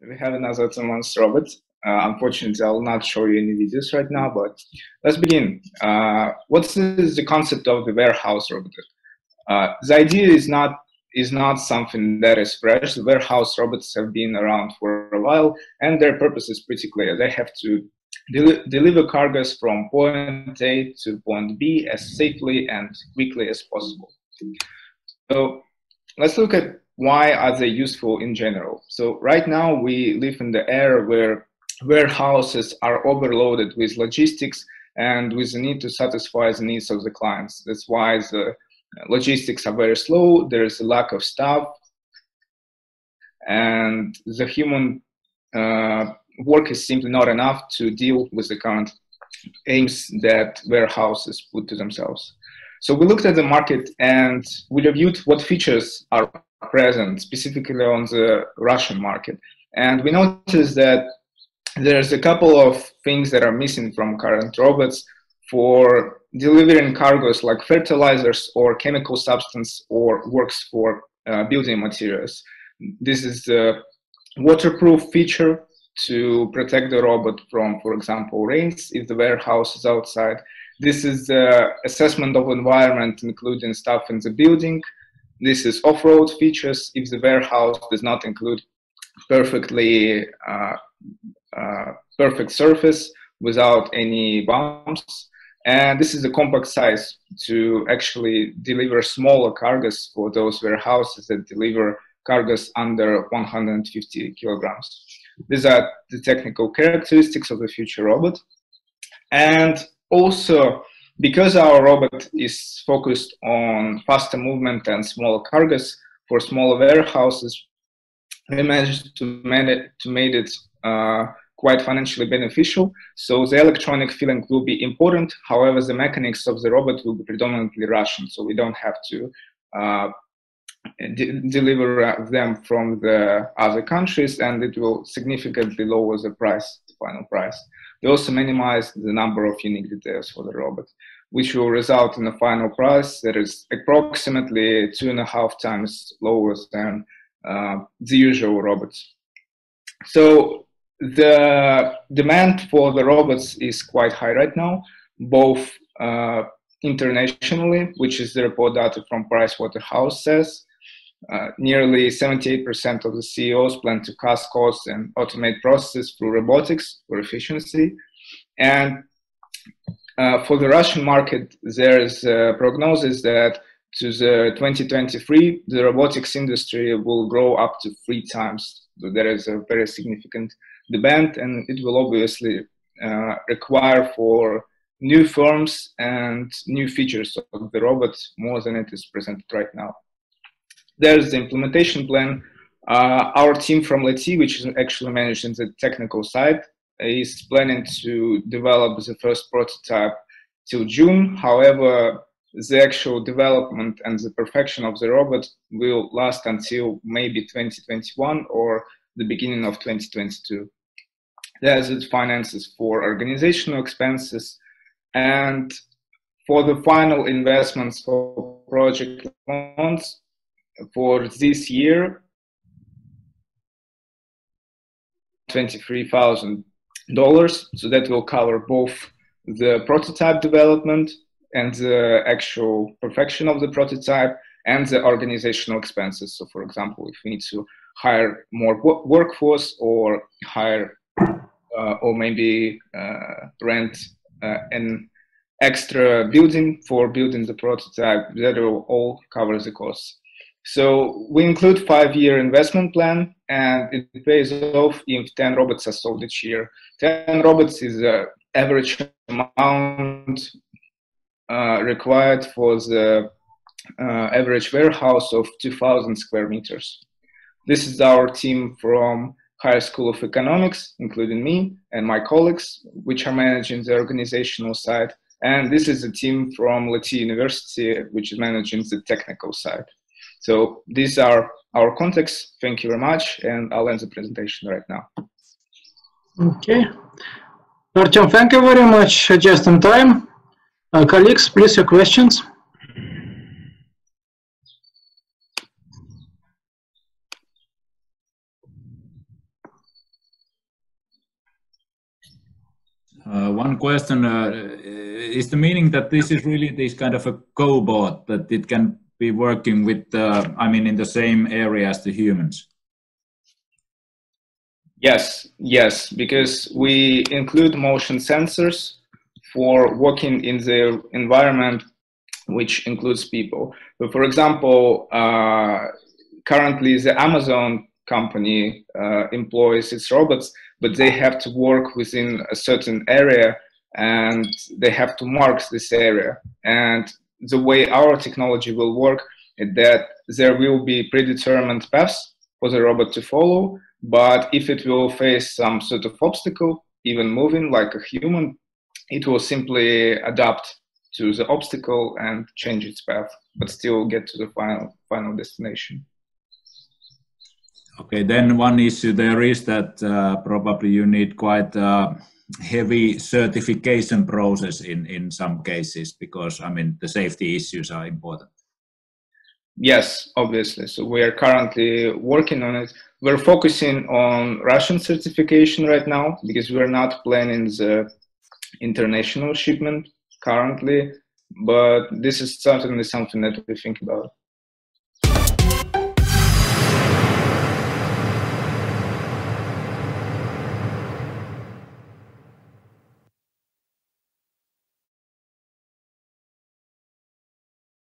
we have another autonomous robot. Unfortunately, I will not show you any videos right now, but let's begin. What is the concept of the warehouse robot? The idea is not something that is fresh. The warehouse robots have been around for a while, and their purpose is pretty clear. They have to deliver cargoes from point A to point B as safely and quickly as possible. So let's look at why are they useful in general. So right now we live in the era where warehouses are overloaded with logistics and with the need to satisfy the needs of the clients. That's why the logistics are very slow, there is a lack of staff, and the human work is simply not enough to deal with the current aims that warehouses put to themselves. So we looked at the market and we reviewed what features are present specifically on the Russian market. And we noticed that there's a couple of things that are missing from current robots for delivering cargoes like fertilizers or chemical substance or works for building materials. This is the waterproof feature to protect the robot from, for example, rains if the warehouse is outside. This is the assessment of environment, including stuff in the building. This is off-road features if the warehouse does not include perfectly perfect surface without any bumps. And this is the compact size to actually deliver smaller cargoes for those warehouses that deliver cargoes under 150 kilograms. These are the technical characteristics of the future robot. And also, because our robot is focused on faster movement and smaller cargoes for smaller warehouses, we managed to make it quite financially beneficial. So the electronic filling will be important. However, the mechanics of the robot will be predominantly Russian, so we don't have to deliver them from the other countries, and it will significantly lower the price, the final price. We also minimize the number of unique details for the robot, which will result in a final price that is approximately 2.5 times lower than the usual robots. So the demand for the robots is quite high right now, both internationally, which is the report data from Pricewaterhouse says. Nearly 78% of the CEOs plan to cut costs and automate processes through robotics for efficiency. And for the Russian market, there is a prognosis that to the 2023, the robotics industry will grow up to 3 times. So there is a very significant demand, and it will obviously require for new firms and new features of the robot more than it is presented right now. There's the implementation plan. Our team from Leti, which is actually managing the technical side, is planning to develop the first prototype till June. However, the actual development and the perfection of the robot will last until maybe 2021 or the beginning of 2022. There's the finances for organizational expenses, and for the final investments for project loans for this year, $23,000. So that will cover both the prototype development and the actual perfection of the prototype and the organizational expenses. So for example, if we need to hire more workforce or hire or maybe rent an extra building for building the prototype, that will all cover the costs. So we include 5-year investment plan, and it pays off if 10 robots are sold each year. 10 robots is the average amount required for the average warehouse of 2,000 square meters. This is our team from Higher School of Economics, including me and my colleagues, which are managing the organizational side. And this is a team from Leti University, which is managing the technical side. So these are our contacts. Thank you very much, and I'll end the presentation right now. Okay. Artyom, thank you very much. Just in time. Colleagues, please, your questions. One question, is the meaning that this is really this kind of a cobot, that it can be working with, I mean, in the same area as the humans? Yes, because we include motion sensors for working in the environment, which includes people. So for example, currently the Amazon company employs its robots, but they have to work within a certain area and they have to mark this area. And the way our technology will work is that there will be predetermined paths for the robot to follow, but if it will face some sort of obstacle, even moving like a human, it will simply adapt to the obstacle and change its path, but still get to the final destination. Okay, then one issue there is that probably you need quite a heavy certification process in some cases, because I mean the safety issues are important. Yes, obviously. So we are currently working on it. We're focusing on Russian certification right now because we're not planning the international shipment currently, but this is certainly something that we think about.